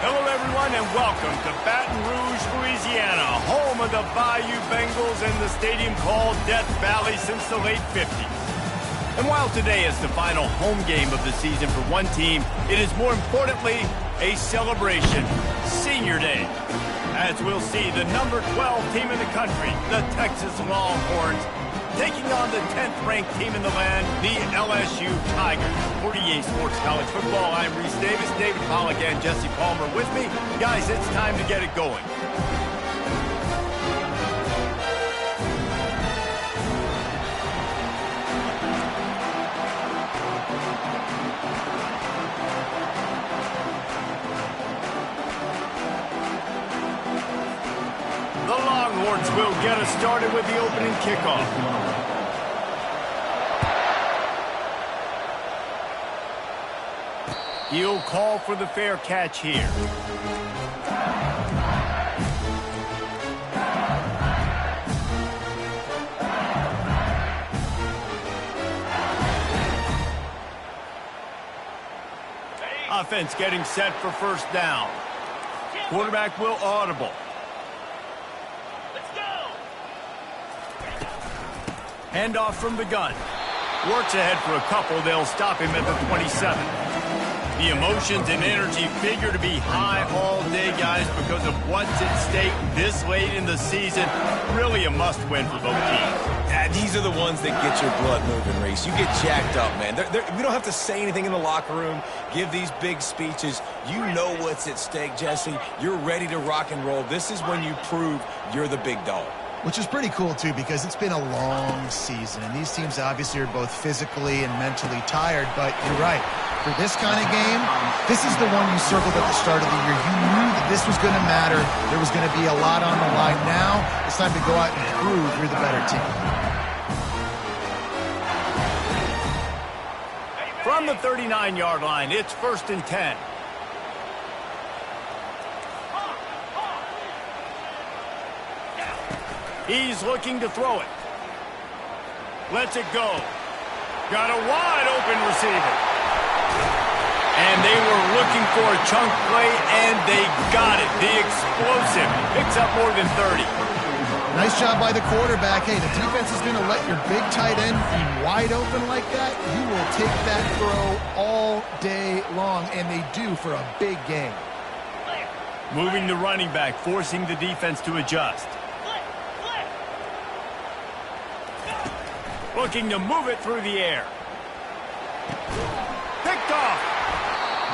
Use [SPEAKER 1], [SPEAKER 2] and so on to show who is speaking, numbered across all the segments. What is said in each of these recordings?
[SPEAKER 1] Hello, everyone, and welcome to Baton Rouge, Louisiana, home of the Bayou Bengals and the stadium called Death Valley since the late 50s. And while today is the final home game of the season for one team, it is more importantly a celebration, Senior Day. As we'll see, the number 12 team in the country, the Texas Longhorns, taking on the 10th-ranked team in the land, the LSU Tigers. 48 Sports College Football, I'm Reese Davis, David Pollack, and Jesse Palmer with me. Guys, it's time to get it going. The Longhorns will get us started with the opening kickoff. He'll call for the fair catch here. Offense getting set for first down. Quarterback will audible. Handoff from the gun. Works ahead for a couple. They'll stop him at the 27. The emotions and energy figure to be high all day, guys, because of what's at stake this late in the season. Really a must-win for both teams.
[SPEAKER 2] Yeah, these are the ones that get your blood moving, Reese. You get jacked up, man. We don't have to say anything in the locker room, give these big speeches. You know what's at stake, Jesse. You're ready to rock and roll. This is when you prove you're the big dog.
[SPEAKER 3] Which is pretty cool, too, because it's been a long season. And these teams obviously are both physically and mentally tired. But you're right. For this kind of game, this is the one you circled at the start of the year. You knew that this was going to matter. There was going to be a lot on the line. Now it's time to go out and prove you're the better team.
[SPEAKER 1] From the 39-yard line, it's 1st and 10. He's looking to throw it. Lets it go. Got a wide open receiver. And they were looking for a chunk play, and they got it. The explosive picks up more than 30.
[SPEAKER 3] Nice job by the quarterback. Hey, the defense is going to let your big tight end be wide open like that. You will take that throw all day long, and they do for a big game.
[SPEAKER 1] Moving the running back, forcing the defense to adjust. Looking to move it through the air. Picked off.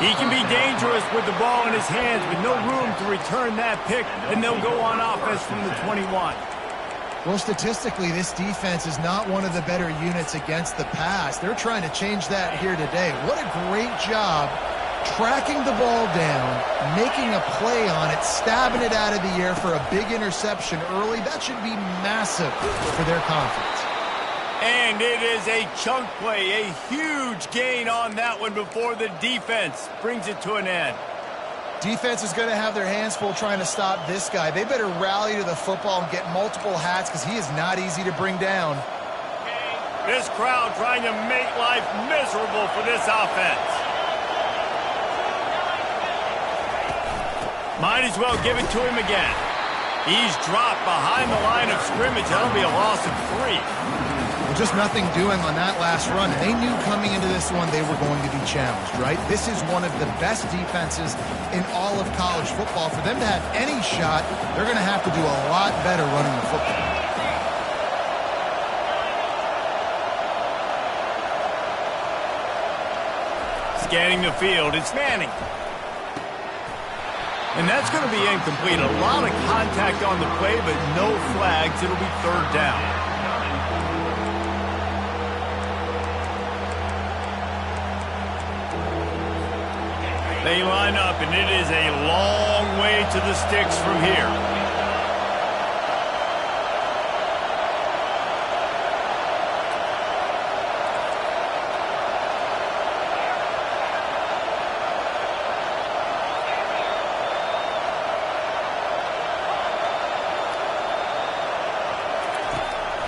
[SPEAKER 1] He can be dangerous with the ball in his hands, with no room to return that pick, and they'll go on offense from the 21.
[SPEAKER 3] Well, statistically, this defense is not one of the better units against the pass. They're trying to change that here today. What a great job tracking the ball down, making a play on it, stabbing it out of the air for a big interception early. That should be massive for their confidence.
[SPEAKER 1] And it is a chunk play, a huge gain on that one before the defense brings it to an end.
[SPEAKER 3] Defense is going to have their hands full trying to stop this guy. They better rally to the football and get multiple hats because he is not easy to bring down.
[SPEAKER 1] This crowd trying to make life miserable for this offense. Might as well give it to him again. He's dropped behind the line of scrimmage. That'll be a loss of 3.
[SPEAKER 3] Just nothing doing on that last run. And they knew coming into this one they were going to be challenged, right? This is one of the best defenses in all of college football. For them to have any shot, they're going to have to do a lot better running the football.
[SPEAKER 1] Scanning the field, it's Manning. And that's going to be incomplete. A lot of contact on the play, but no flags. It'll be 3rd down. They line up, and it is a long way to the sticks from here.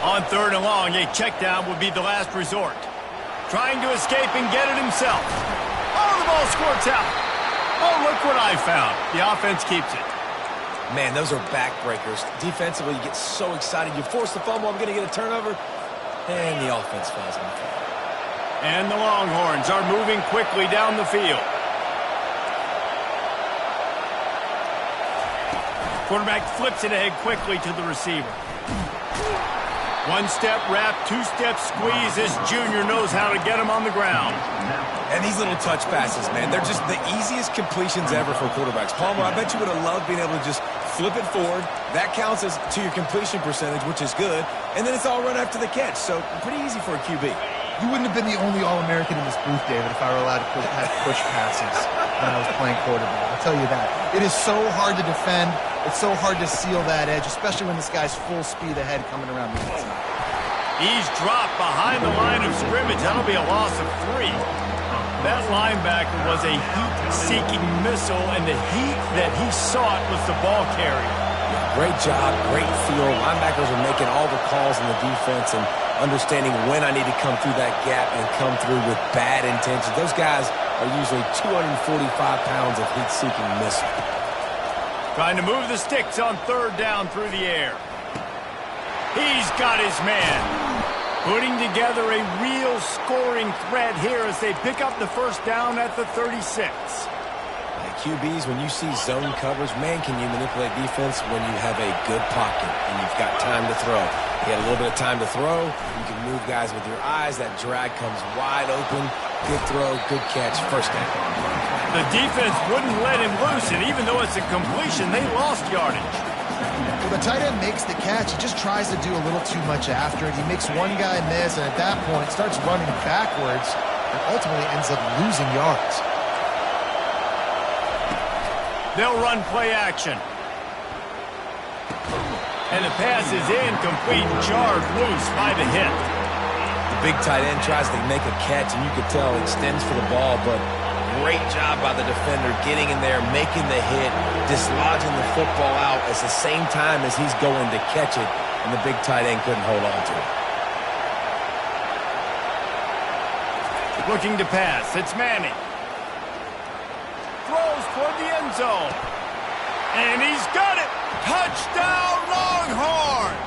[SPEAKER 1] On 3rd and long, a check down would be the last resort. Trying to escape and get it himself. Oh, the ball squirts out. Oh, look what I found. The offense keeps it.
[SPEAKER 2] Man, those are backbreakers. Defensively, you get so excited. You force the fumble, I'm going to get a turnover, and the offense falls on the field.
[SPEAKER 1] And the Longhorns are moving quickly down the field. Quarterback flips it ahead quickly to the receiver. One-step wrap, two-step squeeze. This junior knows how to get him on the ground.
[SPEAKER 2] And these little touch passes, man, they're just the easiest completions ever for quarterbacks. Palmer, I bet you would have loved being able to just flip it forward. That counts as to your completion percentage, which is good. And then it's all run after the catch, so pretty easy for a QB.
[SPEAKER 3] You wouldn't have been the only All-American in this booth, David, if I were allowed to have push passes when I was playing quarterback. I'll tell you that. It is so hard to defend. It's so hard to seal that edge, especially when this guy's full speed ahead coming around the inside.
[SPEAKER 1] He's dropped behind the line of scrimmage. That'll be a loss of 3. That linebacker was a heat-seeking missile, and the heat that he sought was the ball carrier.
[SPEAKER 2] Great job, great feel. Linebackers are making all the calls in the defense and understanding when I need to come through that gap and come through with bad intentions. Those guys are usually 245 pounds of heat-seeking missile.
[SPEAKER 1] Trying to move the sticks on third down through the air. He's got his man. Putting together a real scoring threat here as they pick up the first down at the 36.
[SPEAKER 2] QBs, when you see zone coverage, man, can you manipulate defense when you have a good pocket and you've got time to throw. You got a little bit of time to throw. You can move guys with your eyes. That drag comes wide open. Good throw, good catch, first down.
[SPEAKER 1] The defense wouldn't let him loose, and even though it's a completion, they lost yardage.
[SPEAKER 3] Well, the tight end makes the catch. He just tries to do a little too much after it. He makes one guy miss, and at that point starts running backwards and ultimately ends up losing yards.
[SPEAKER 1] They'll run play action. And the pass is incomplete, jarred loose by the hit.
[SPEAKER 2] The big tight end tries to make a catch, and you could tell extends for the ball, but great job by the defender getting in there, making the hit, dislodging the football out at the same time as he's going to catch it, and the big tight end couldn't hold on to it.
[SPEAKER 1] Looking to pass, it's Manning. Throws toward the end zone. And he's got it! Touchdown, Longhorns!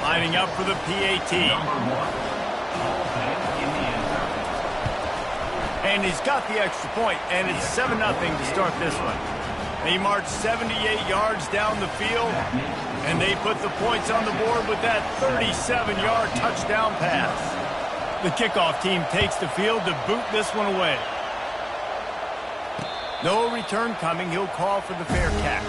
[SPEAKER 1] Lining up for the PAT. And he's got the extra point, and it's 7-0 to start this one. They march 78 yards down the field, and they put the points on the board with that 37-yard touchdown pass. The kickoff team takes the field to boot this one away. No return coming. He'll call for the fair catch.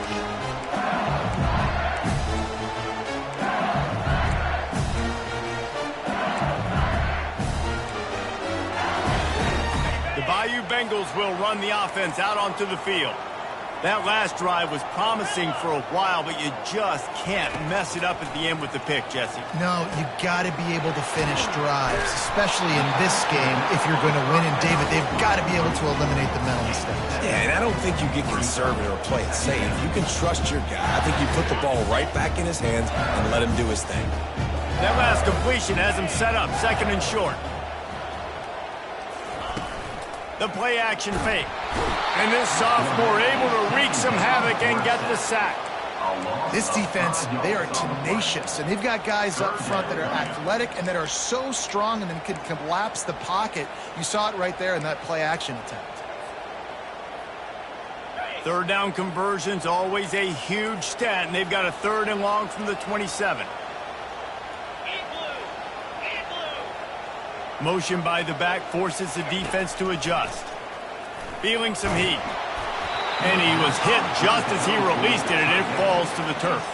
[SPEAKER 1] The Bayou Bengals will run the offense out onto the field. That last drive was promising for a while, but you just can't mess it up at the end with the pick, Jesse.
[SPEAKER 3] No, you got to be able to finish drives, especially in this game if you're going to win. And, David, they've got to be able to eliminate the mental mistakes.
[SPEAKER 2] Yeah, and I don't think you get conservative or play it safe. You can trust your guy. I think you put the ball right back in his hands and let him do his thing.
[SPEAKER 1] That last completion has him set up, second and short. The play action fake. And this sophomore able to wreak some havoc and get the sack.
[SPEAKER 3] This defense, they are tenacious, and they've got guys up front that are athletic and that are so strong and then can collapse the pocket. You saw it right there in that play action attempt.
[SPEAKER 1] Third down conversion's always a huge stat, and they've got a 3rd and long from the 27. Motion by the back forces the defense to adjust. Feeling some heat. And he was hit just as he released it, and it falls to the turf.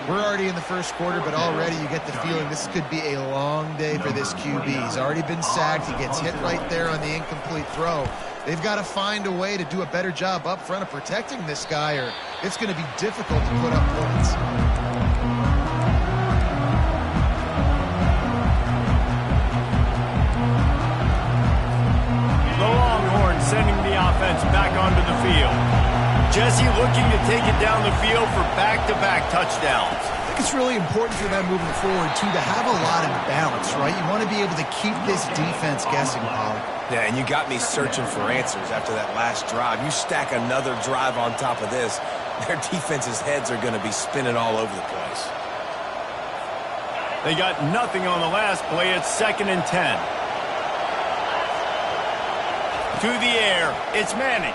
[SPEAKER 3] We're already in the first quarter, but already you get the feeling this could be a long day for this QB. He's already been sacked. He gets hit right there on the incomplete throw. They've got to find a way to do a better job up front of protecting this guy, or it's going to be difficult to put up points.
[SPEAKER 1] Sending the offense back onto the field. Jesse looking to take it down the field for back-to-back touchdowns.
[SPEAKER 3] think it's really important for them moving forward, too, to have a lot of balance, right? You want to be able to keep this defense guessing, Polly.
[SPEAKER 2] Yeah, and you got me searching for answers after that last drive. You stack another drive on top of this, their defense's heads are going to be spinning all over the place.
[SPEAKER 1] They got nothing on the last play. It's 2nd and 10. To the air. It's Manning.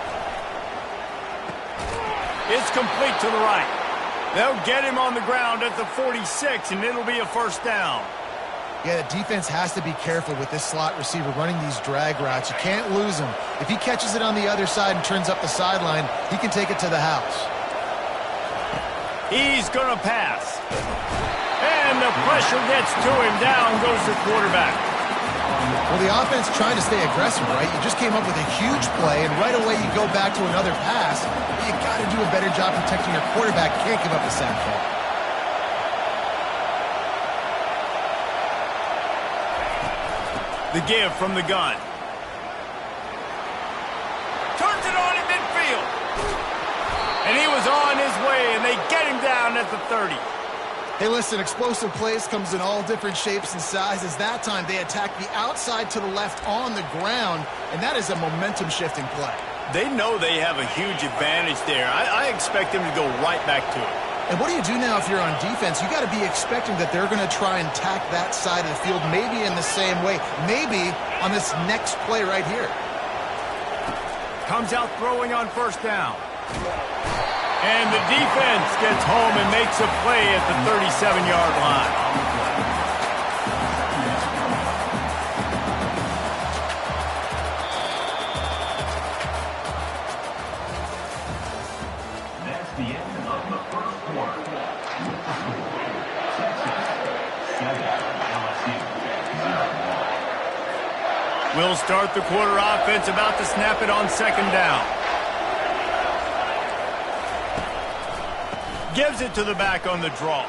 [SPEAKER 1] It's complete to the right. They'll get him on the ground at the 46, and it'll be a first down.
[SPEAKER 3] Yeah, the defense has to be careful with this slot receiver running these drag routes. You can't lose him. If he catches it on the other side and turns up the sideline, he can take it to the house.
[SPEAKER 1] He's going to pass. And the pressure gets to him. Down goes the quarterback.
[SPEAKER 3] Well, the offense trying to stay aggressive, right? You just came up with a huge play, and right away you go back to another pass. But you got to do a better job protecting your quarterback. Can't give up a sack there.
[SPEAKER 1] The give from the gun. Turns it on in midfield. And he was on his way, and they get him down at the 30.
[SPEAKER 3] Hey, listen, explosive plays comes in all different shapes and sizes. That time, they attack the outside to the left on the ground, and that is a momentum-shifting play.
[SPEAKER 1] They know they have a huge advantage there. I expect them to go right back to it.
[SPEAKER 3] And what do you do now if you're on defense? You got to be expecting that they're going to try and tack that side of the field, maybe in the same way, maybe on this next play right here.
[SPEAKER 1] Comes out throwing on first down. And the defense gets home and makes a play at the 37-yard line.
[SPEAKER 4] That's the end of the first quarter. LSU 0.
[SPEAKER 1] We'll start the quarter offense, about to snap it on 2nd down. Gives it to the back on the draw.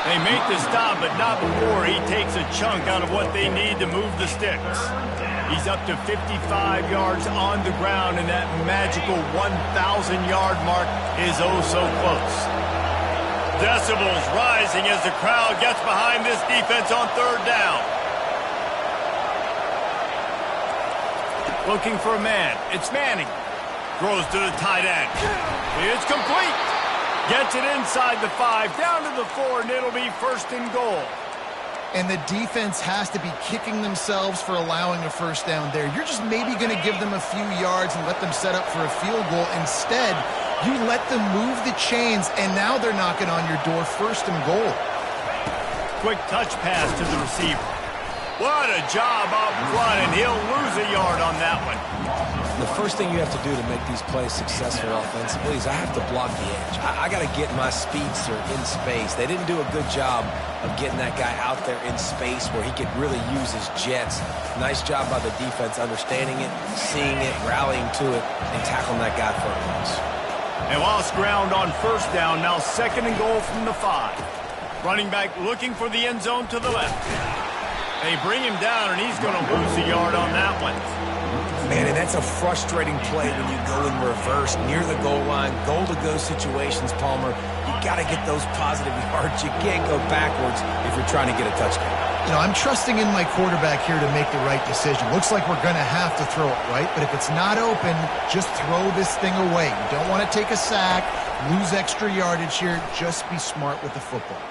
[SPEAKER 1] They make the stop, but not before he takes a chunk out of what they need to move the sticks. He's up to 55 yards on the ground, and that magical 1,000-yard mark is oh so close. Decibels rising as the crowd gets behind this defense on 3rd down. Looking for a man. It's Manning. Throws to the tight end. It's complete. Gets it inside the 5, down to the 4, and it'll be 1st and goal.
[SPEAKER 3] And the defense has to be kicking themselves for allowing a first down there. You're just maybe going to give them a few yards and let them set up for a field goal. Instead, you let them move the chains, and now they're knocking on your door, 1st and goal.
[SPEAKER 1] Quick touch pass to the receiver. What a job up front, and he'll lose a yard on that one.
[SPEAKER 2] The first thing you have to do to make these plays successful offensively is I have to block the edge. I got to get my speedster in space. They didn't do a good job of getting that guy out there in space where he could really use his jets. Nice job by the defense understanding it, seeing it, rallying to it, and tackling that guy for a loss.
[SPEAKER 1] And lost ground on first down, now 2nd and goal from the 5. Running back looking for the end zone to the left. They bring him down, and he's going to lose a yard on that one.
[SPEAKER 2] Man, and that's a frustrating play when you go in reverse near the goal line, goal-to-go situations, Palmer. You got to get those positive yards. You can't go backwards if you're trying to get a touchdown.
[SPEAKER 3] You know, I'm trusting in my quarterback here to make the right decision. Looks like we're going to have to throw it, right? But if it's not open, just throw this thing away. You don't want to take a sack, lose extra yardage here. Just be smart with the football.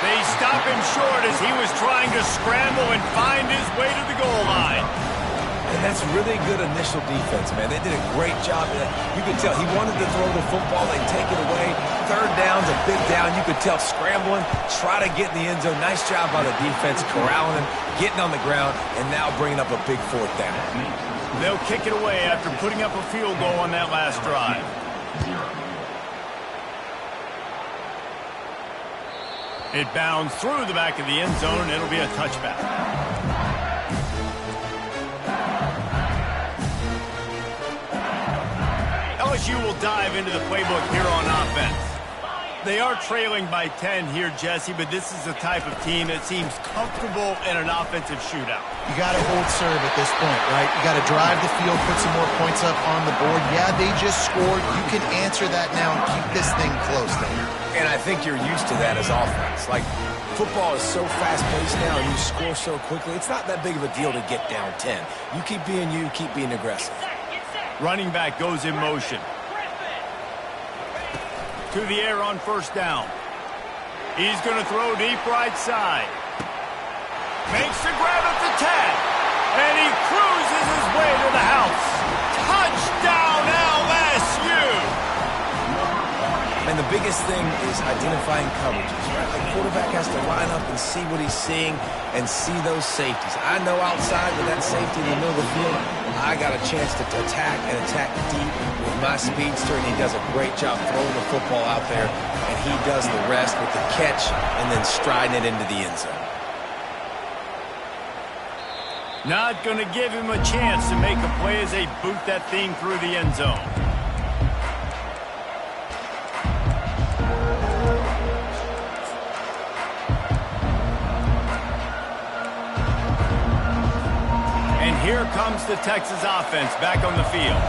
[SPEAKER 1] They stop him short as he was trying to scramble and find his way to the goal line.
[SPEAKER 2] And that's really good initial defense, man. They did a great job. You could tell he wanted to throw the football. They take it away. 3rd down's a big down. You could tell scrambling, try to get in the end zone. Nice job by the defense, corralling him, getting on the ground, and now bringing up a big 4th down.
[SPEAKER 1] They'll kick it away after putting up a field goal on that last drive. It bounds through the back of the end zone, and it'll be a touchback. LSU will dive into the playbook here on offense. They are trailing by 10 here, Jesse, but this is the type of team that seems comfortable in an offensive shootout.
[SPEAKER 3] You got to hold serve at this point, right? You got to drive the field, put some more points up on the board. Yeah, they just scored. You can answer that now and keep this thing close then.
[SPEAKER 2] And I think you're used to that as offense. Like, football is so fast-paced now and you score so quickly, it's not that big of a deal to get down 10. You keep being you, keep being aggressive.
[SPEAKER 1] Running back goes in motion. To the air on first down. He's going to throw deep right side. Makes the grab at the 10. And he cruises his way to the house. Touchdown, LSU!
[SPEAKER 2] And the biggest thing is identifying coverages, right? The quarterback has to line up and see what he's seeing and see those safeties. I know outside with that safety in the middle of the field, I got a chance to attack and attack deep with my speedster, and he does a great job throwing the football out there, and he does the rest with the catch and then striding it into the end zone.
[SPEAKER 1] Not going to give him a chance to make a play as they boot that thing through the end zone. Here comes the Texas offense back on the field.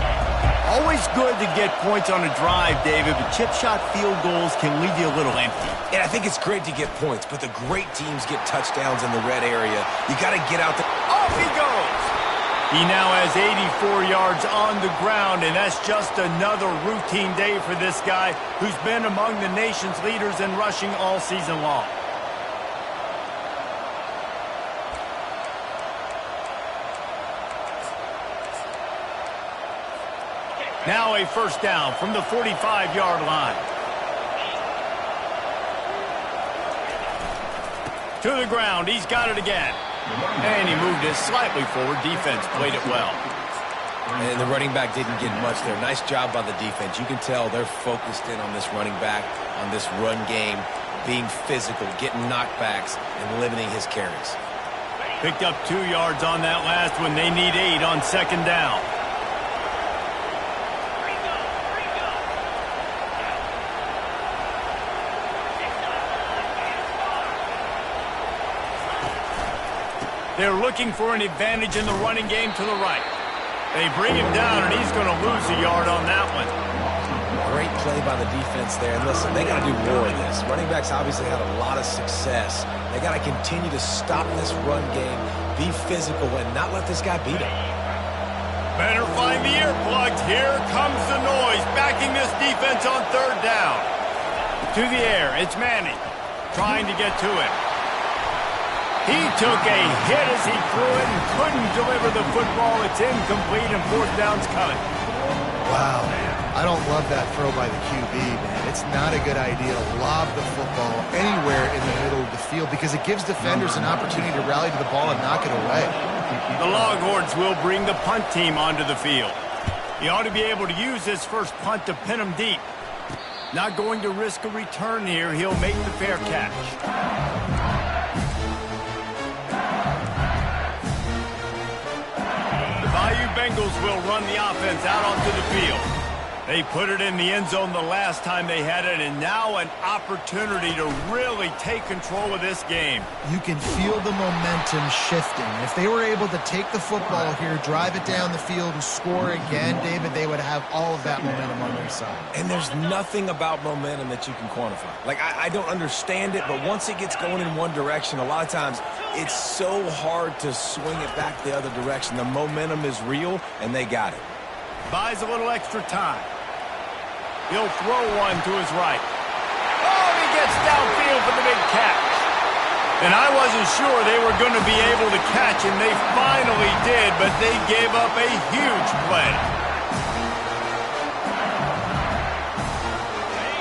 [SPEAKER 1] Always good to get points on a drive, David, but chip shot field goals can leave you a little empty.
[SPEAKER 2] And I think it's great to get points, but the great teams get touchdowns in the red area. You got to get out there.
[SPEAKER 1] Off he goes! He now has 84 yards on the ground, and that's just another routine day for this guy who's been among the nation's leaders in rushing all season long. Now a first down from the 45-yard line. To the ground. He's got it again. And he moved it slightly forward. Defense played it well.
[SPEAKER 2] And the running back didn't get much there. Nice job by the defense. You can tell they're focused in on this running back, on this run game, being physical, getting knockbacks, and limiting his carries.
[SPEAKER 1] Picked up 2 yards on that last one. They need 8 on second down. They're looking for an advantage in the running game to the right. They bring him down, and he's going to lose a yard on that one.
[SPEAKER 2] Great play by the defense there. And listen, they got to do more of this. Running backs obviously had a lot of success. They got to continue to stop this run game, be physical, and not let this guy beat him.
[SPEAKER 1] Better find the earplugs. Here comes the noise, backing this defense on third down. To the air, it's Manning, trying to get to him. He took a hit as he threw it and couldn't deliver the football. It's incomplete, and fourth down's coming.
[SPEAKER 3] Wow. I don't love that throw by the QB, man. It's not a good idea to lob the football anywhere in the middle of the field because it gives defenders an opportunity to rally to the ball and knock it away.
[SPEAKER 1] The Longhorns will bring the punt team onto the field. He ought to be able to use this first punt to pin him deep. Not going to risk a return here. He'll make the fair catch. Bengals will run the offense out onto the field. They put it in the end zone the last time they had it, and now an opportunity to really take control of this game.
[SPEAKER 3] You can feel the momentum shifting. If they were able to take the football here, drive it down the field, and score again, David, they would have all of that momentum on their side.
[SPEAKER 2] And there's nothing about momentum that you can quantify. Like, I don't understand it, but once it gets going in one direction, a lot of times it's so hard to swing it back the other direction. The momentum is real, and they got it.
[SPEAKER 1] Buys a little extra time. He'll throw one to his right. Oh, he gets downfield for the big catch. And I wasn't sure they were going to be able to catch him. They finally did, but they gave up a huge play.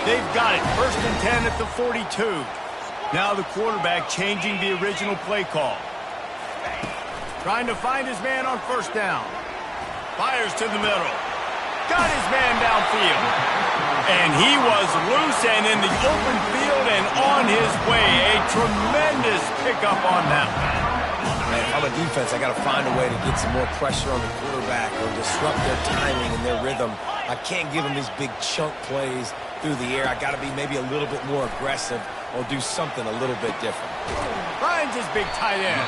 [SPEAKER 1] They've got it. 1st and 10 at the 42. Now the quarterback changing the original play call. Trying to find his man on first down. Fires to the middle. Got his man downfield. And he was loose and in the open field and on his way. A tremendous pickup on that one.
[SPEAKER 2] Man, if I'm a defense, I got to find a way to get some more pressure on the quarterback or disrupt their timing and their rhythm. I can't give them these big chunk plays through the air. I got to be maybe a little bit more aggressive or do something a little bit different.
[SPEAKER 1] Finds his big tight end.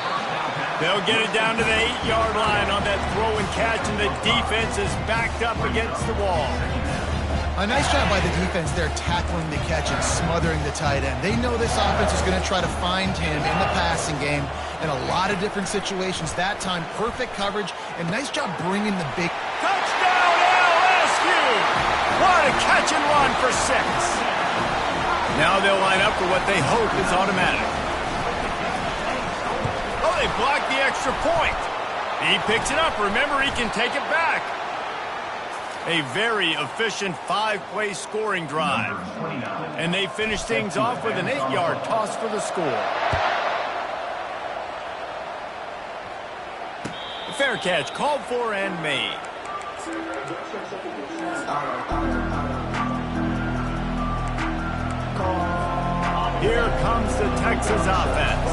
[SPEAKER 1] They'll get it down to the 8-yard line on that throw and catch, and the defense is backed up against the wall.
[SPEAKER 3] A nice job by the defense there tackling the catch and smothering the tight end. They know this offense is going to try to find him in the passing game in a lot of different situations. That time, perfect coverage, and nice job bringing the big...
[SPEAKER 1] Touchdown, LSU! What a catch and run for 6. Now they'll line up for what they hope is automatic. Oh, they blocked the extra point. He picks it up. Remember, he can take it back. A very efficient 5-play scoring drive. And they finish things off with an 8-yard toss for the score. A fair catch called for and made. Here comes the Texas offense.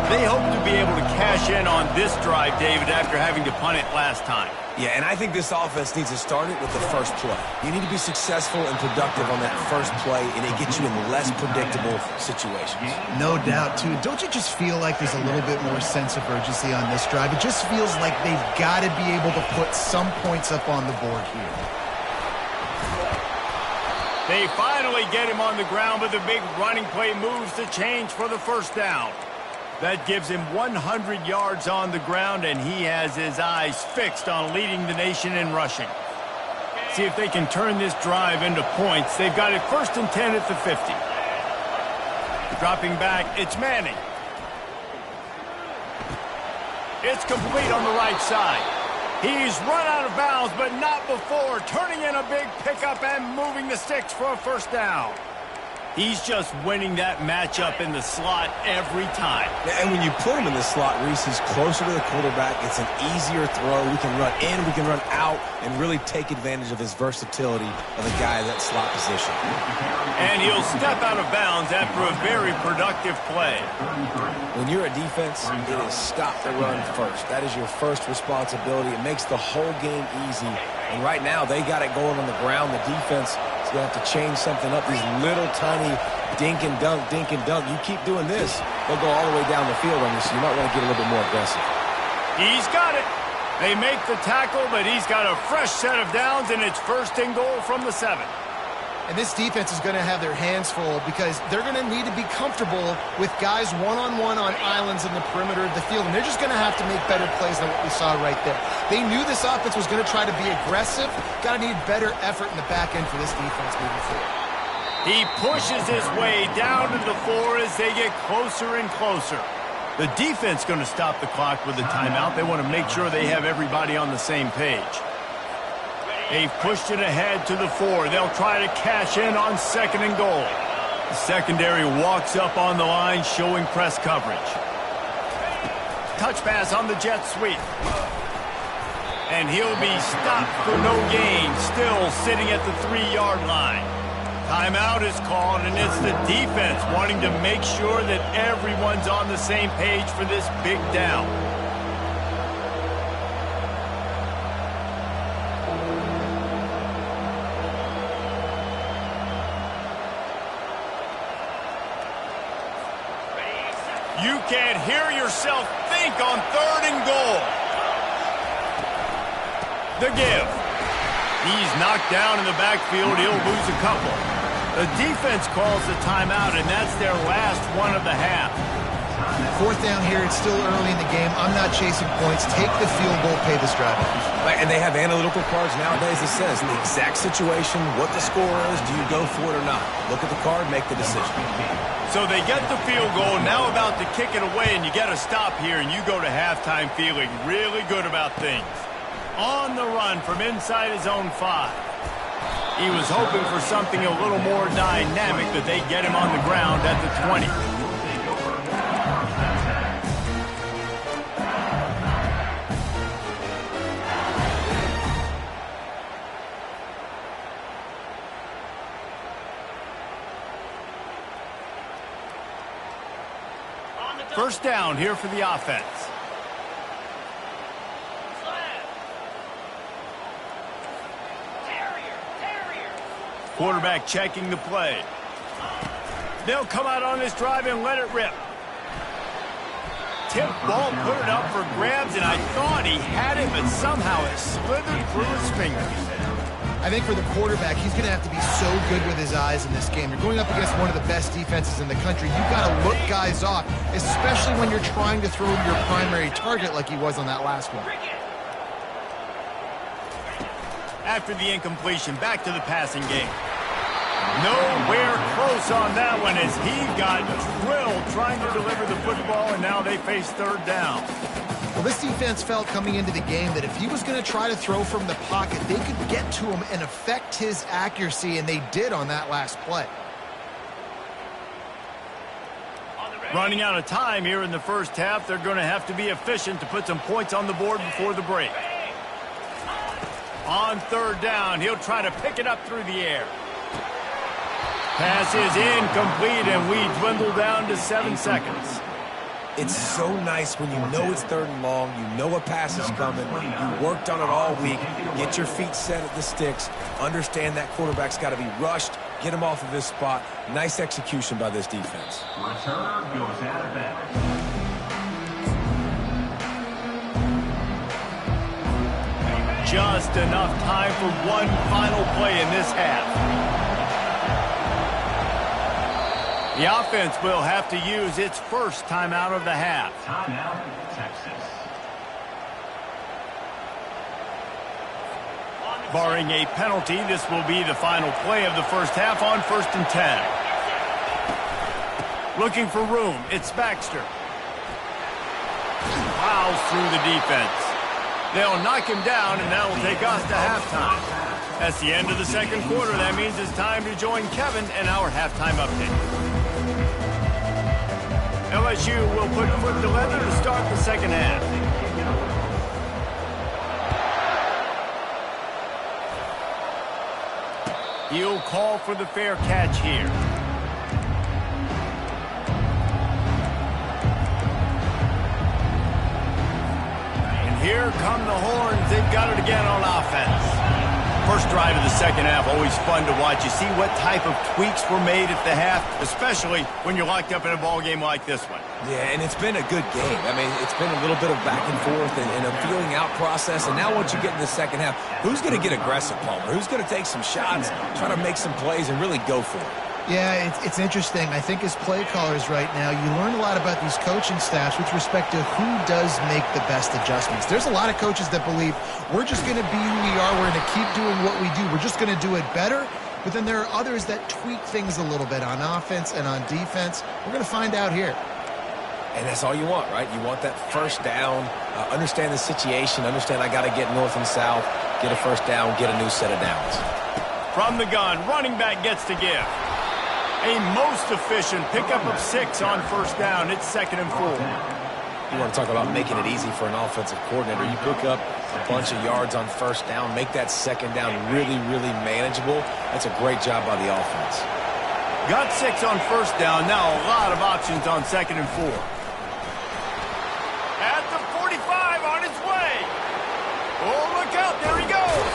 [SPEAKER 1] They hope to be able to cash in on this drive, David, after having to punt it last time.
[SPEAKER 2] Yeah, and I think this offense needs to start it with the first play. You need to be successful and productive on that first play, and it gets you in less predictable situations.
[SPEAKER 3] No doubt, too. Don't you just feel like there's a little bit more sense of urgency on this drive? It just feels like they've got to be able to put some points up on the board here.
[SPEAKER 1] They finally get him on the ground, but the big running play moves the change for the first down. That gives him 100 yards on the ground, and he has his eyes fixed on leading the nation in rushing. See if they can turn this drive into points. They've got it 1st and 10 at the 50. Dropping back, it's Manning. It's complete on the right side. He's run out of bounds, but not before turning in a big pickup and moving the sticks for a first down. He's just winning that matchup in the slot every time.
[SPEAKER 2] And when you put him in the slot, Reese, he's closer to the quarterback. It's an easier throw. We can run in, we can run out, and really take advantage of his versatility of a guy in that slot position.
[SPEAKER 1] And he'll step out of bounds after a very productive play.
[SPEAKER 2] When you're a defense, it is stop the run first. That is your first responsibility. It makes the whole game easy. And right now, they got it going on the ground. The defense is going to have to change something up. These little tiny dink and dunk, dink and dunk. You keep doing this, they'll go all the way down the field on you, so you might want to get a little bit more aggressive.
[SPEAKER 1] He's got it. They make the tackle, but he's got a fresh set of downs, and it's 1st and goal from the 7.
[SPEAKER 3] And this defense is going to have their hands full because they're going to need to be comfortable with guys one-on-one on islands in the perimeter of the field, and they're just going to have to make better plays than what we saw right there. They knew this offense was going to try to be aggressive. Got to need better effort in the back end for this defense moving forward.
[SPEAKER 1] He pushes his way down to the 4 as they get closer and closer. The defense going to stop the clock with a timeout. They want to make sure they have everybody on the same page. They've pushed it ahead to the 4. They'll try to cash in on 2nd and goal. The secondary walks up on the line, showing press coverage. Touch pass on the jet sweep. And he'll be stopped for no gain, still sitting at the 3-yard line. Timeout is called, and it's the defense wanting to make sure that everyone's on the same page for this big down. You can't hear yourself think on 3rd and goal. The give. He's knocked down in the backfield. He'll lose a couple. The defense calls the timeout, and that's their last one of the half.
[SPEAKER 3] 4th down here. It's still early in the game. I'm not chasing points. Take the field goal, pay this drive.
[SPEAKER 2] And they have analytical cards nowadays that says the exact situation, what the score is, do you go for it or not? Look at the card, make the decision.
[SPEAKER 1] So they get the field goal, now about to kick it away, and you get a stop here, and you go to halftime feeling really good about things. On the run from inside his own 5. He was hoping for something a little more dynamic, that they get him on the ground at the 20. First down here for the offense. Quarterback checking the play. They'll come out on this drive and let it rip. Tip ball, put it up for grabs, and I thought he had it, but somehow it slithered through his fingers.
[SPEAKER 3] I think for the quarterback, he's going to have to be so good with his eyes in this game. You're going up against one of the best defenses in the country. You've got to look guys off, especially when you're trying to throw your primary target like he was on that last one.
[SPEAKER 1] After the incompletion, back to the passing game. Nowhere close on that one as he got drilled trying to deliver the football, and now they face third down.
[SPEAKER 3] Well, this defense felt coming into the game that if he was going to try to throw from the pocket, they could get to him and affect his accuracy, and they did on that last play.
[SPEAKER 1] Running out of time here in the first half, they're going to have to be efficient to put some points on the board before the break. On third down, he'll try to pick it up through the air. Pass is incomplete, and we dwindle down to 7 seconds.
[SPEAKER 2] It's so nice when you know it's third and long, you know a pass is coming, you worked on it all week, get your feet set at the sticks, understand that quarterback's got to be rushed, get him off of this spot. Nice execution by this defense.
[SPEAKER 4] Return goes out of bounds.
[SPEAKER 1] Just enough time for one final play in this half. The offense will have to use its first timeout of the half.
[SPEAKER 4] Timeout, Texas.
[SPEAKER 1] Barring a penalty, this will be the final play of the first half on 1st and 10. Looking for room, it's Baxter. Plows through the defense. They'll knock him down, and that will take us to halftime. That's the end of the second quarter. That means it's time to join Kevin and our halftime update. LSU will put foot to leather to start the second half. He'll call for the fair catch here. Here come the horns. They've got it again on offense. First drive of the second half, always fun to watch. You see what type of tweaks were made at the half, especially when you're locked up in a ball game like this one.
[SPEAKER 2] Yeah, and it's been a good game. I mean, it's been a little bit of back and forth and a feeling out process. And now once you get in the second half, who's going to get aggressive, Palmer? Who's going to take some shots, try to make some plays, and really go for it?
[SPEAKER 3] Yeah, it's interesting. I think as play callers right now, you learn a lot about these coaching staffs with respect to who does make the best adjustments. There's a lot of coaches that believe we're just going to be who we are. We're going to keep doing what we do. We're just going to do it better. But then there are others that tweak things a little bit on offense and on defense. We're going to find out here.
[SPEAKER 2] And that's all you want, right? You want that first down, understand the situation, understand I got to get north and south, get a first down, get a new set of downs.
[SPEAKER 1] From the gun, running back gets to give. A most efficient pickup of 6 on first down. It's 2nd and 4.
[SPEAKER 2] You want to talk about making it easy for an offensive coordinator. You pick up a bunch of yards on first down, make that second down really, really manageable. That's a great job by the offense.
[SPEAKER 1] Got 6 on first down. Now a lot of options on 2nd and 4. At the 45 on his way. Oh, look out. There he goes.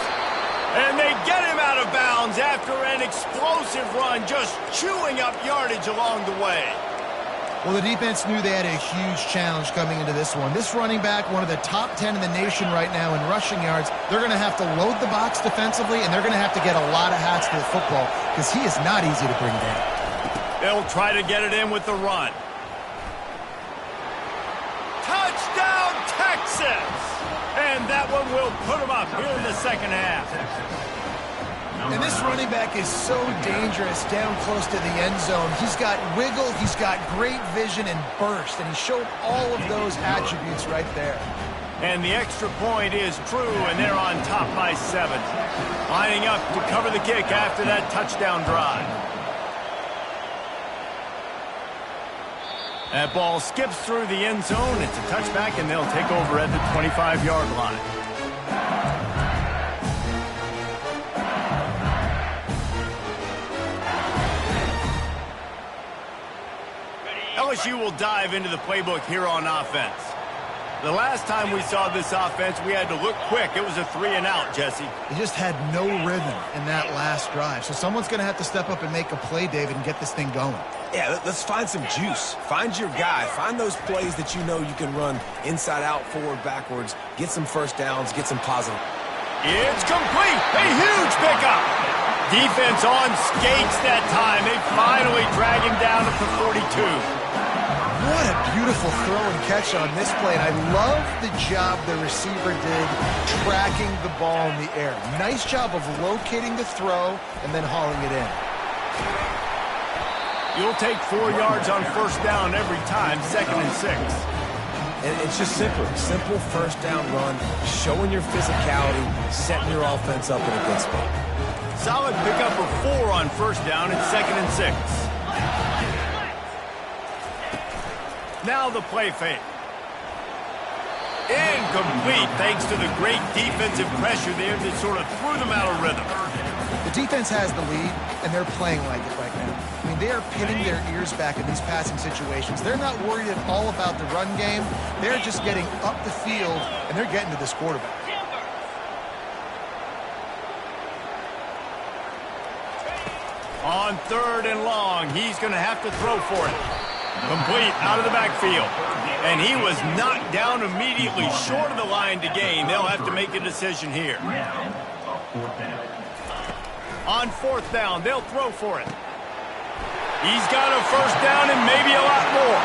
[SPEAKER 1] And they get him out of bounds after an explosive run, just chewing up yardage along the way.
[SPEAKER 3] Well, the defense knew they had a huge challenge coming into this one. This running back, one of the top 10 in the nation right now in rushing yards, they're going to have to load the box defensively, and they're going to have to get a lot of hats to the football because he is not easy to bring down.
[SPEAKER 1] They'll try to get it in with the run. Touchdown, Texas! And that one will put them up here in the second half.
[SPEAKER 3] And this running back is so dangerous down close to the end zone. He's got wiggle, he's got great vision and burst, and he showed all of those attributes right there.
[SPEAKER 1] And the extra point is true, and they're on top by 7. Lining up to cover the kick after that touchdown drive. That ball skips through the end zone. It's a touchback, and they'll take over at the 25-yard line. LSU will dive into the playbook here on offense. The last time we saw this offense, we had to look quick. It was a 3-and-out, Jesse.
[SPEAKER 3] They just had no rhythm in that last drive. So someone's going to have to step up and make a play, David, and get this thing going.
[SPEAKER 2] Yeah, let's find some juice. Find your guy. Find those plays that you know you can run inside out, forward, backwards. Get some first downs. Get some positive.
[SPEAKER 1] It's complete. A huge pickup. Defense on skates that time. They finally drag him down at the 42.
[SPEAKER 3] What a beautiful throw and catch on this play. And I love the job the receiver did tracking the ball in the air. Nice job of locating the throw and then hauling it in.
[SPEAKER 1] You'll take 4 yards on first down every time, 2nd and 6.
[SPEAKER 2] And it's just simple. Simple first down run, showing your physicality, setting your offense up in a good spot.
[SPEAKER 1] Solid pickup of 4 on first down at 2nd and 6. Now the play fake. Incomplete thanks to the great defensive pressure there that sort of threw them out of rhythm.
[SPEAKER 3] The defense has the lead, and they're playing like it right now. I mean, they are pinning their ears back in these passing situations. They're not worried at all about the run game. They're just getting up the field, and they're getting to this quarterback.
[SPEAKER 1] On 3rd and long, he's going to have to throw for it. Complete out of the backfield. And he was knocked down immediately short of the line to gain. They'll have to make a decision here. On 4th down, they'll throw for it. He's got a first down and maybe a lot more.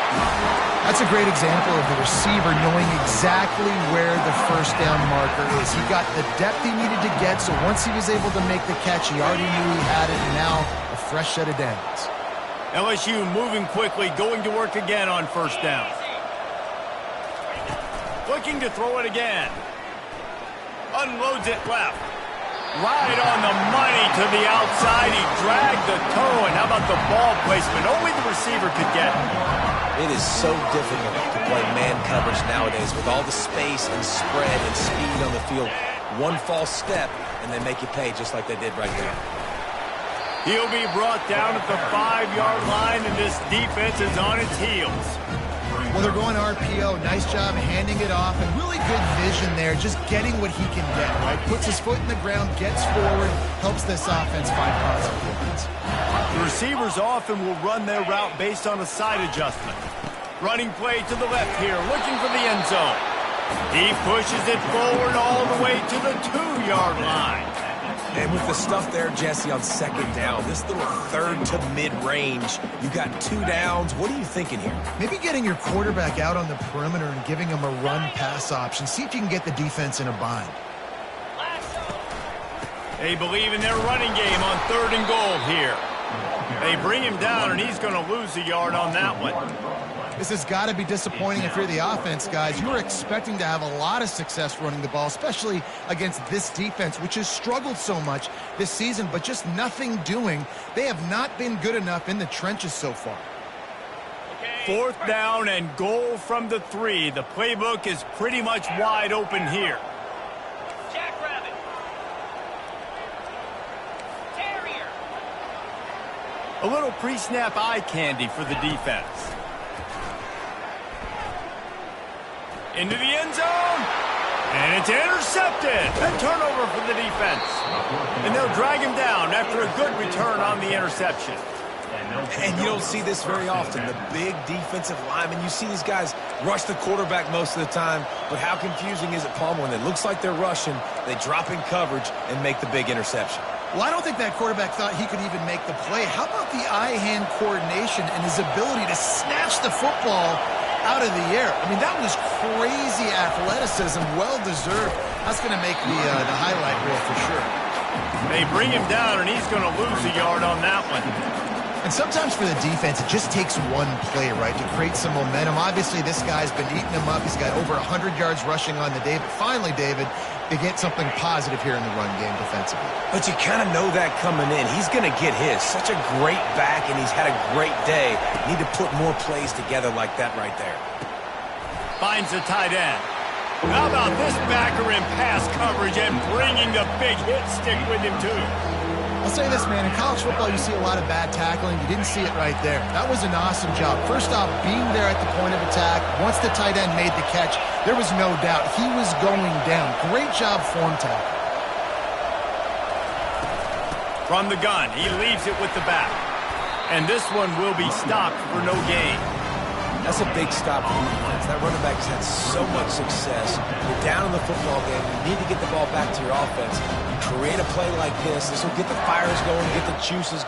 [SPEAKER 3] That's a great example of the receiver knowing exactly where the first down marker is. He got the depth he needed to get, so once he was able to make the catch, he already knew he had it, and now a fresh set of downs.
[SPEAKER 1] LSU moving quickly, going to work again on first down. Looking to throw it again. Unloads it left. Right on the money to the outside. He dragged the toe, and how about the ball placement? Only the receiver could get it.
[SPEAKER 2] It is so difficult to play man coverage nowadays with all the space and spread and speed on the field. One false step, and they make you pay just like they did right there.
[SPEAKER 1] He'll be brought down at the 5-yard line, and this defense is on its heels.
[SPEAKER 3] Well, they're going RPO. Nice job handing it off, and really good vision there, just getting what he can get, right? Puts his foot in the ground, gets forward, helps this offense find positive points.
[SPEAKER 1] The receivers often will run their route based on a side adjustment. Running play to the left here, looking for the end zone. He pushes it forward all the way to the 2-yard line.
[SPEAKER 2] And with the stuff there, Jesse, on 2nd down, this little 3rd to mid-range, you got 2 downs. What are you thinking here?
[SPEAKER 3] Maybe getting your quarterback out on the perimeter and giving him a run-pass option. See if you can get the defense in a bind.
[SPEAKER 1] They believe in their running game on 3rd and goal here. They bring him down, and he's going to lose a yard on that one.
[SPEAKER 3] This has got to be disappointing if you're the offense, guys. You're expecting to have a lot of success running the ball, especially against this defense, which has struggled so much this season, but just nothing doing. They have not been good enough in the trenches so far.
[SPEAKER 1] 4th down and goal from the 3. The playbook is pretty much wide open here.
[SPEAKER 5] Jackrabbit. Terrier.
[SPEAKER 1] A little pre-snap eye candy for the defense. Into the end zone, and it's intercepted. A turnover for the defense. And they'll drag him down after a good return on the interception.
[SPEAKER 2] And you don't see this very often. The big defensive linemen, you see these guys rush the quarterback most of the time, but how confusing is it, Palmer, when it looks like they're rushing, they drop in coverage and make the big interception?
[SPEAKER 3] Well, I don't think that quarterback thought he could even make the play. How about the eye-hand coordination and his ability to snatch the football out of the air? I mean, that was crazy athleticism, well-deserved. That's going to make the highlight reel for sure.
[SPEAKER 1] They bring him down, and he's going to lose a yard on that one.
[SPEAKER 3] And sometimes for the defense, it just takes one play, right, to create some momentum. Obviously, this guy's been eating him up. He's got over 100 yards rushing on the day. But finally, David, they get something positive here in the run game defensively.
[SPEAKER 2] But you kind of know that coming in. He's going to get his. Such a great back, and he's had a great day. Need to put more plays together like that right there.
[SPEAKER 1] Finds the tight end. How about this backer in pass coverage and bringing the big hit stick with him, too?
[SPEAKER 3] I'll say this, man. In college football, you see a lot of bad tackling. You didn't see it right there. That was an awesome job. First off, being there at the point of attack. Once the tight end made the catch, there was no doubt he was going down. Great job form tackle.
[SPEAKER 1] From the gun, he leaves it with the back. And this one will be stopped for no gain.
[SPEAKER 2] That's a big stop for defense. That running back has had so much success. You're down in the football game. You need to get the ball back to your offense. You create a play like this. This will get the fires going, get the juices.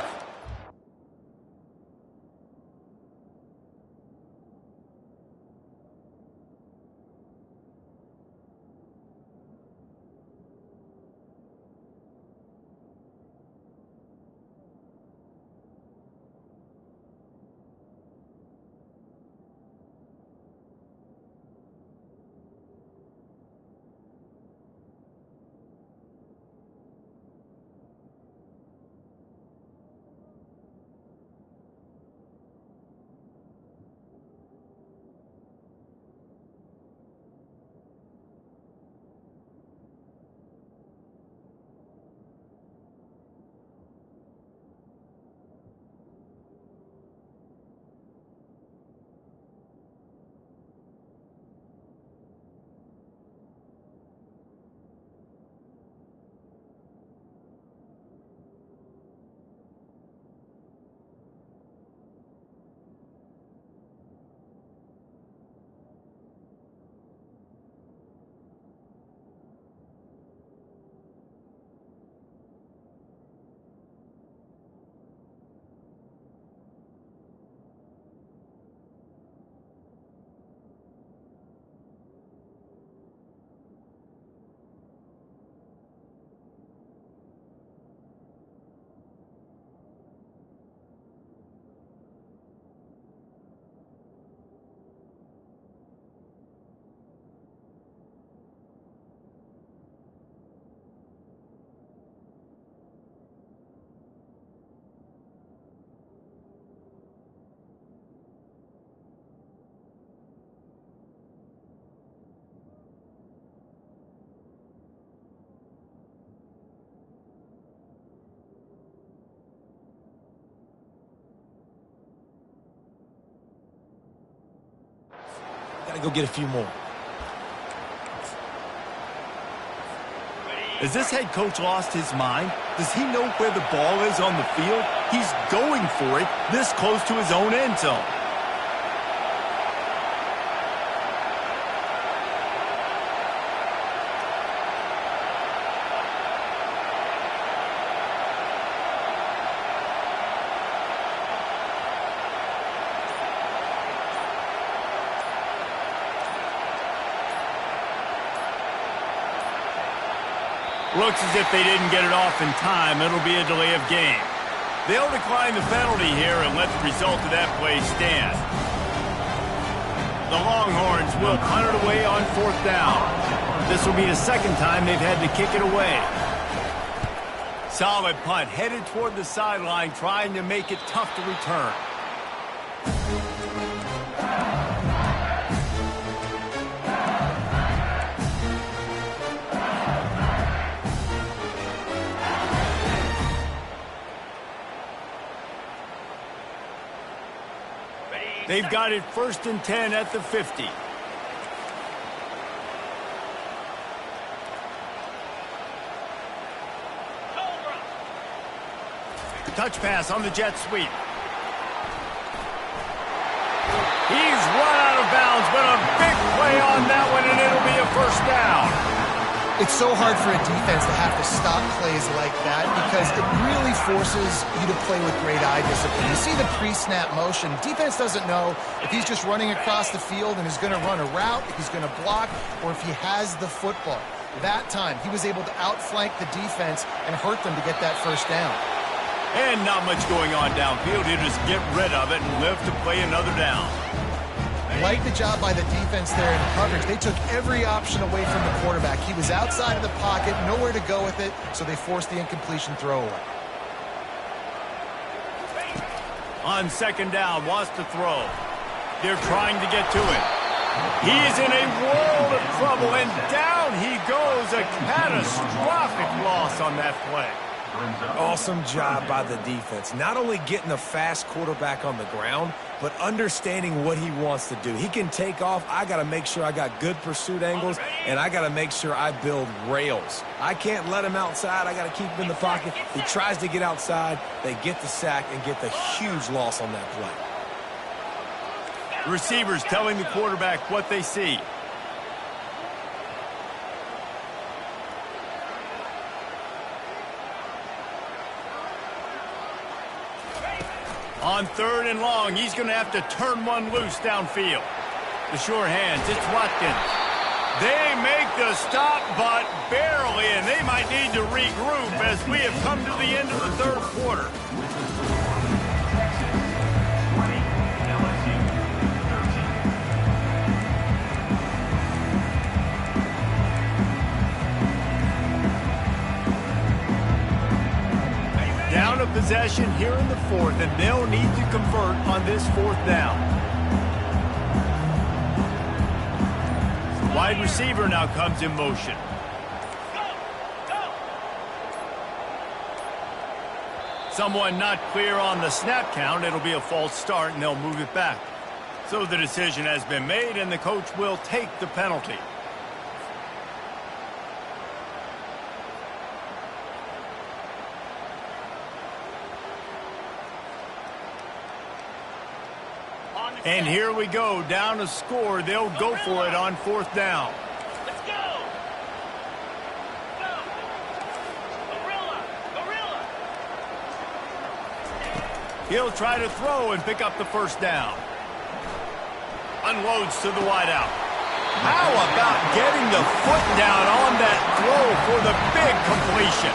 [SPEAKER 2] Got to go get a few more.
[SPEAKER 1] Has this head coach lost his mind? Does he know where the ball is on the field? He's going for it this close to his own end zone. Looks as if they didn't get it off in time. It'll be a delay of game. They'll decline the penalty here and let the result of that play stand. The Longhorns will punt it away on 4th down. This will be the second time they've had to kick it away. Solid punt, headed toward the sideline, trying to make it tough to return. They've got it 1st and 10 at the 50. Touch pass on the jet sweep. He's run out of bounds, but a big play on that one, and it'll be a 1st down.
[SPEAKER 3] It's so hard for a defense to have to stop plays like that because it really forces you to play with great eye discipline. You see the pre-snap motion. Defense doesn't know if he's just running across the field and is going to run a route, if he's going to block, or if he has the football. That time, he was able to outflank the defense and hurt them to get that 1st down.
[SPEAKER 1] And not much going on downfield. He'll just get rid of it and live to play another down.
[SPEAKER 3] Like the job by the defense there in coverage. They took every option away from the quarterback. He was outside of the pocket, nowhere to go with it, so they forced the incompletion throwaway.
[SPEAKER 1] On 2nd down, wants to throw. They're trying to get to it. He's in a world of trouble, and down he goes. A catastrophic loss on that play.
[SPEAKER 2] Awesome job by the defense. Not only getting a fast quarterback on the ground, but understanding what he wants to do. He can take off. I got to make sure I got good pursuit angles, and I got to make sure I build rails. I can't let him outside. I got to keep him in the pocket. He tries to get outside. They get the sack and get the huge loss on that play.
[SPEAKER 1] The receivers telling the quarterback what they see. On 3rd and long, he's going to have to turn one loose downfield. The sure hands, it's Watkins. They make the stop, but barely, and they might need to regroup as we have come to the end of the 3rd quarter. Down a possession here in the 4th, and they'll need to convert on this 4th down. Wide receiver now comes in motion. Someone not clear on the snap count. It'll be a false start, and they'll move it back. So the decision has been made, and the coach will take the penalty. And here we go, down a score. They'll go for it on 4th down.
[SPEAKER 5] Let's go! Go! Gorilla!
[SPEAKER 1] He'll try to throw and pick up the 1st down. Unloads to the wideout. How about getting the foot down on that throw for the big completion?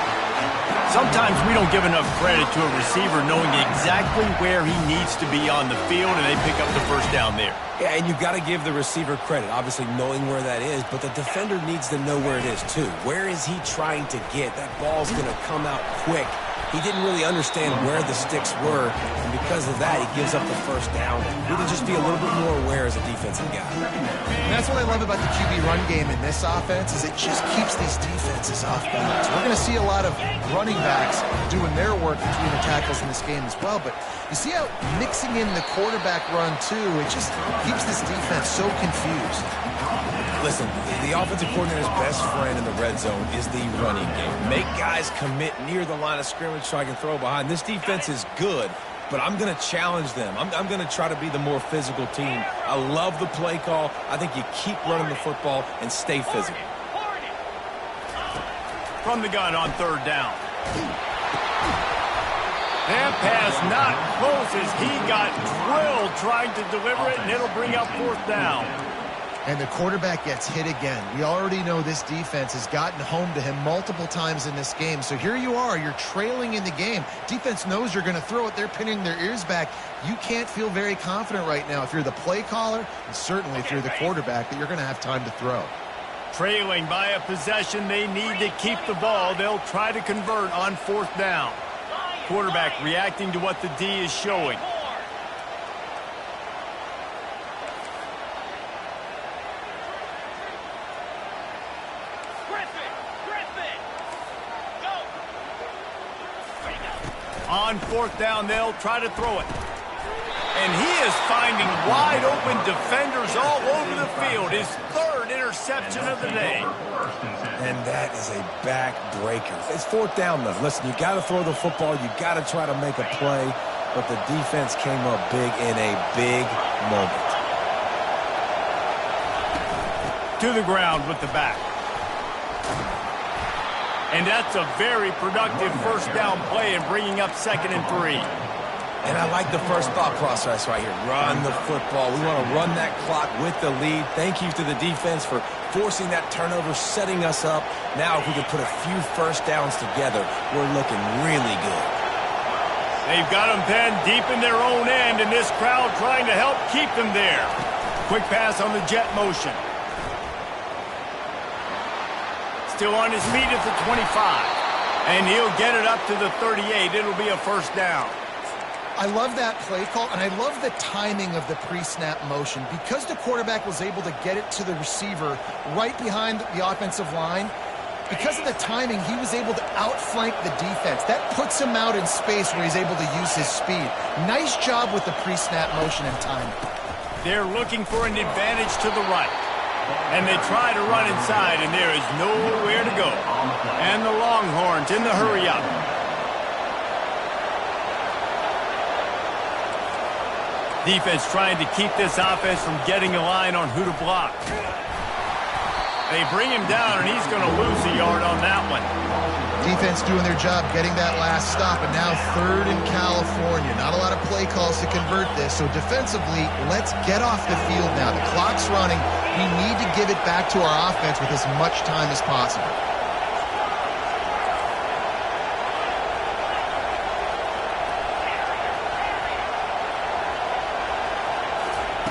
[SPEAKER 1] Sometimes we don't give enough credit to a receiver knowing exactly where he needs to be on the field, and they pick up the 1st down there.
[SPEAKER 2] Yeah, and you've got to give the receiver credit, obviously knowing where that is, but the defender needs to know where it is too. Where is he trying to get? That ball's going to come out quick. He didn't really understand where the sticks were, and because of that, he gives up the 1st down. Need to just be a little bit more aware as a defensive guy.
[SPEAKER 3] And that's what I love about the QB run game in this offense is it just keeps these defenses off balance. We're going to see a lot of running backs doing their work between the tackles in this game as well, but you see how mixing in the quarterback run too, it just keeps this defense so confused.
[SPEAKER 2] Listen, the offensive coordinator's best friend in the red zone is the running game. Make guys commit near the line of scrimmage so I can throw behind. This defense is good, but I'm going to challenge them. I'm going to try to be the more physical team. I love the play call. I think you keep running the football and stay physical.
[SPEAKER 1] From the gun on 3rd down. That pass not close as he got drilled trying to deliver it, and it'll bring up 4th down.
[SPEAKER 3] And the quarterback gets hit again. We already know this defense has gotten home to him multiple times in this game. So here you are, you're trailing in the game. Defense knows you're going to throw it. They're pinning their ears back. You can't feel very confident right now if you're the play caller, and certainly if you're the quarterback, that you're going to have time to throw.
[SPEAKER 1] Trailing by a possession, they need to keep the ball. They'll try to convert on 4th down. Quarterback reacting to what the D is showing. On 4th down, they'll try to throw it. And he is finding wide open defenders all over the field. His 3rd interception of the day.
[SPEAKER 2] And that is a back-breaker. It's 4th down, though. Listen, you got to throw the football. You got to try to make a play. But the defense came up big in a big moment.
[SPEAKER 1] To the ground with the back. And that's a very productive 1st down play and bringing up 2nd and 3.
[SPEAKER 2] And I like the first thought process right here. Run the football. We want to run that clock with the lead. Thank you to the defense for forcing that turnover, setting us up. Now if we could put a few 1st downs together, we're looking really good.
[SPEAKER 1] They've got them pinned deep in their own end, and this crowd trying to help keep them there. Quick pass on the jet motion. Still on his feet at the 25. And he'll get it up to the 38. It'll be a 1st down.
[SPEAKER 3] I love that play call, and I love the timing of the pre-snap motion. Because the quarterback was able to get it to the receiver right behind the offensive line, because of the timing, he was able to outflank the defense. That puts him out in space where he's able to use his speed. Nice job with the pre-snap motion and timing.
[SPEAKER 1] They're looking for an advantage to the right. And they try to run inside, and there is nowhere to go. And the Longhorns in the hurry-up. Defense trying to keep this offense from getting a line on who to block. They bring him down, and he's going to lose a yard on that one.
[SPEAKER 3] Defense doing their job, getting that last stop, and now 3rd in California. Not a lot of play calls to convert this, so defensively, let's get off the field now. The clock's running. We need to give it back to our offense with as much time as possible.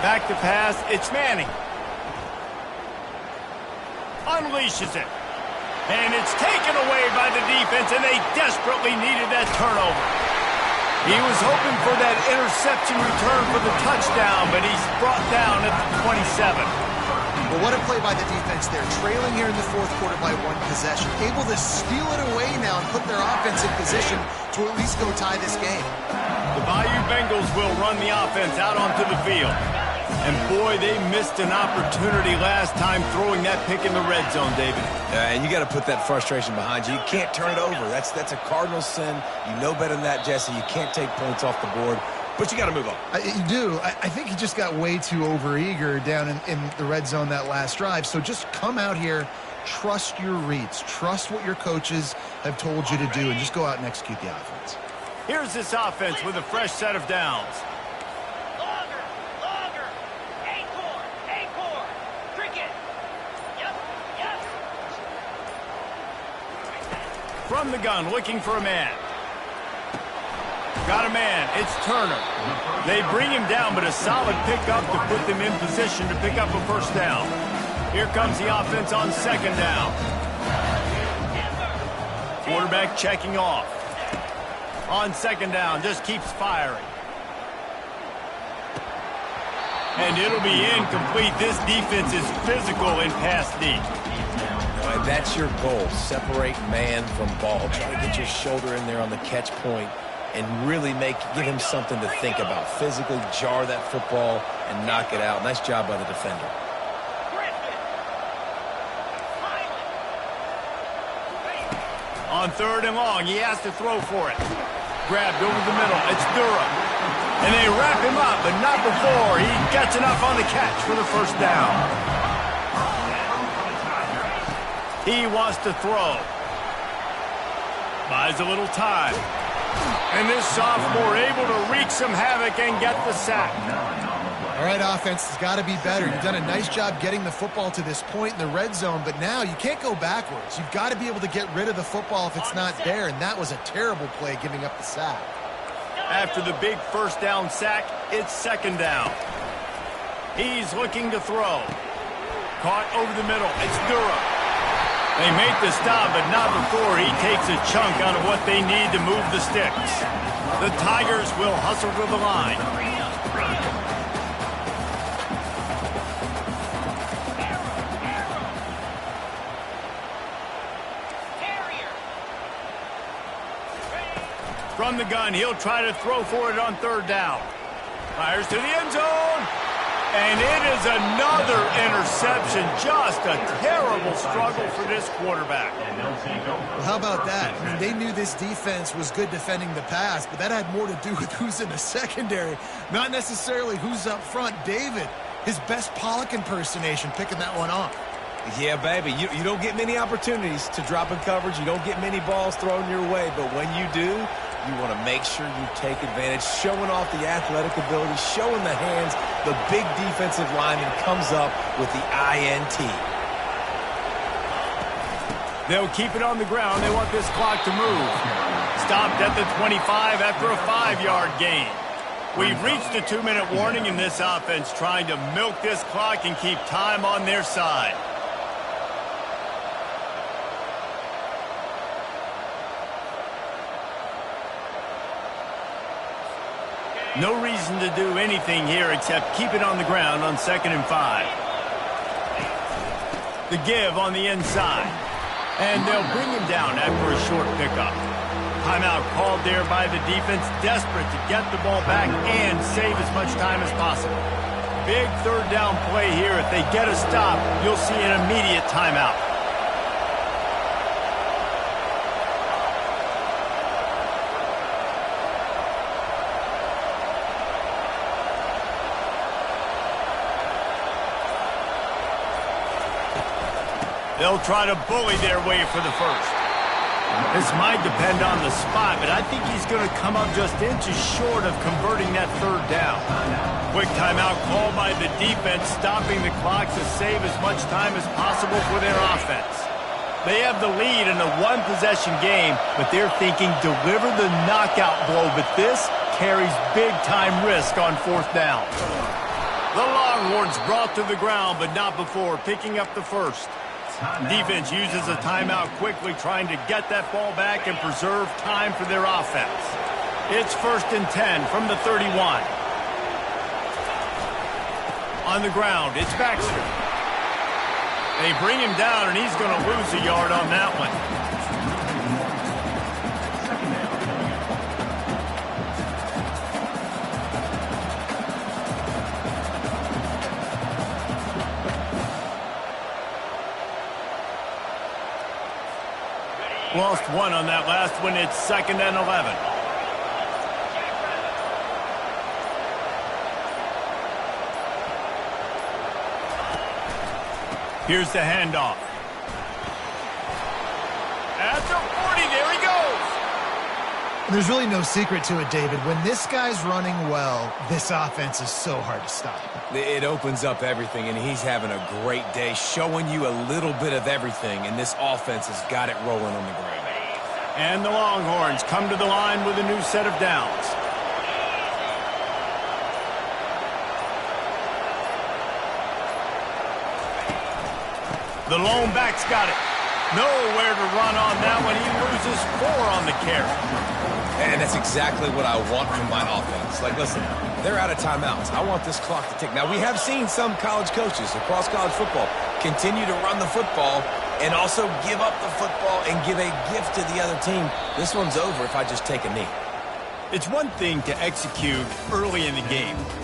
[SPEAKER 1] Back to pass, it's Manning. Unleashes it. And it's taken away by the defense, and they desperately needed that turnover. He was hoping for that interception return for the touchdown, but he's brought down at the 27.
[SPEAKER 3] Well, what a play by the defense there. Trailing here in the 4th quarter by 1 possession. Able to steal it away now and put their offense in position to at least go tie this game.
[SPEAKER 1] The Bayou Bengals will run the offense out onto the field. And boy, they missed an opportunity last time throwing that pick in the red zone, David.
[SPEAKER 2] And you got to put that frustration behind you. You can't turn it over. That's a cardinal sin. You know better than that, Jesse. You can't take points off the board, but you got to move on.
[SPEAKER 3] You do. I think he just got way too overeager down in the red zone that last drive. So just come out here, trust your reads, trust what your coaches have told you to do, and just go out and execute the offense.
[SPEAKER 1] Here's this offense with a fresh set of downs. From the gun, looking for a man. Got a man. It's Turner. They bring him down, but a solid pickup to put them in position to pick up a first down. Here comes the offense on 2nd down. Quarterback checking off. On 2nd down, just keeps firing. And it'll be incomplete. This defense is physical in pass deep.
[SPEAKER 2] That's your goal. Separate man from ball. Try to get your shoulder in there on the catch point and really give him something to think about. Physically jar that football and knock it out. Nice job by the defender.
[SPEAKER 1] On 3rd and long, he has to throw for it. Grabbed over the middle. It's Durham. And they wrap him up, but not before he gets enough on the catch for the first down. He wants to throw. Buys a little time. And this sophomore able to wreak some havoc and get the sack.
[SPEAKER 3] All right, offense has got to be better. You've done a nice job getting the football to this point in the red zone, but now you can't go backwards. You've got to be able to get rid of the football if it's not there, and that was a terrible play giving up the sack.
[SPEAKER 1] After the big first down sack, it's 2nd down. He's looking to throw. Caught over the middle. It's Durham. They make the stop, but not before he takes a chunk out of what they need to move the sticks. The Tigers will hustle to the line. From the gun, he'll try to throw for it on 3rd down. Fires to the end zone. And it is another interception. Just a terrible struggle for this quarterback.
[SPEAKER 3] Well, how about that? I mean, they knew this defense was good defending the pass, but that had more to do with who's in the secondary, not necessarily who's up front. David, his best Pollock impersonation, picking that one off.
[SPEAKER 2] Yeah, baby. You don't get many opportunities to drop in coverage. You don't get many balls thrown your way, but when you do, you want to make sure you take advantage, showing off the athletic ability, showing the hands. The big defensive lineman comes up with the INT.
[SPEAKER 1] They'll keep it on the ground. They want this clock to move. Stopped at the 25 after a 5-yard gain. We've reached a 2-minute warning in this offense, trying to milk this clock and keep time on their side. No reason to do anything here except keep it on the ground on 2nd and 5. The give on the inside. And they'll bring him down after a short pickup. Timeout called there by the defense, desperate to get the ball back and save as much time as possible. Big third down play here. If they get a stop, you'll see an immediate timeout. They'll try to bully their way for the first. This might depend on the spot, but I think he's going to come up just inches short of converting that third down. Quick timeout called by the defense, stopping the clock to save as much time as possible for their offense. They have the lead in a one-possession game, but they're thinking deliver the knockout blow, but this carries big-time risk on fourth down. The Longhorns brought to the ground, but not before picking up the first. Defense uses a timeout quickly, trying to get that ball back and preserve time for their offense. It's 1st and 10 from the 31. On the ground, it's Baxter. They bring him down, and he's going to lose a yard on that one. Lost one on that last one. It's 2nd and 11. Here's the handoff. At the 40, there he goes.
[SPEAKER 3] There's really no secret to it, David. When this guy's running well, this offense is so hard to stop.
[SPEAKER 2] It opens up everything, and he's having a great day, showing you a little bit of everything, and this offense has got it rolling on the ground.
[SPEAKER 1] And the Longhorns come to the line with a new set of downs. The lone back's got it. Nowhere to run on that one. He loses 4 on the carry.
[SPEAKER 2] And that's exactly what I want from my offense. Like, listen, they're out of timeouts. I want this clock to tick. Now, we have seen some college coaches across college football continue to run the football and also give up the football and give a gift to the other team. This one's over if I just take a knee.
[SPEAKER 1] It's one thing to execute early in the game.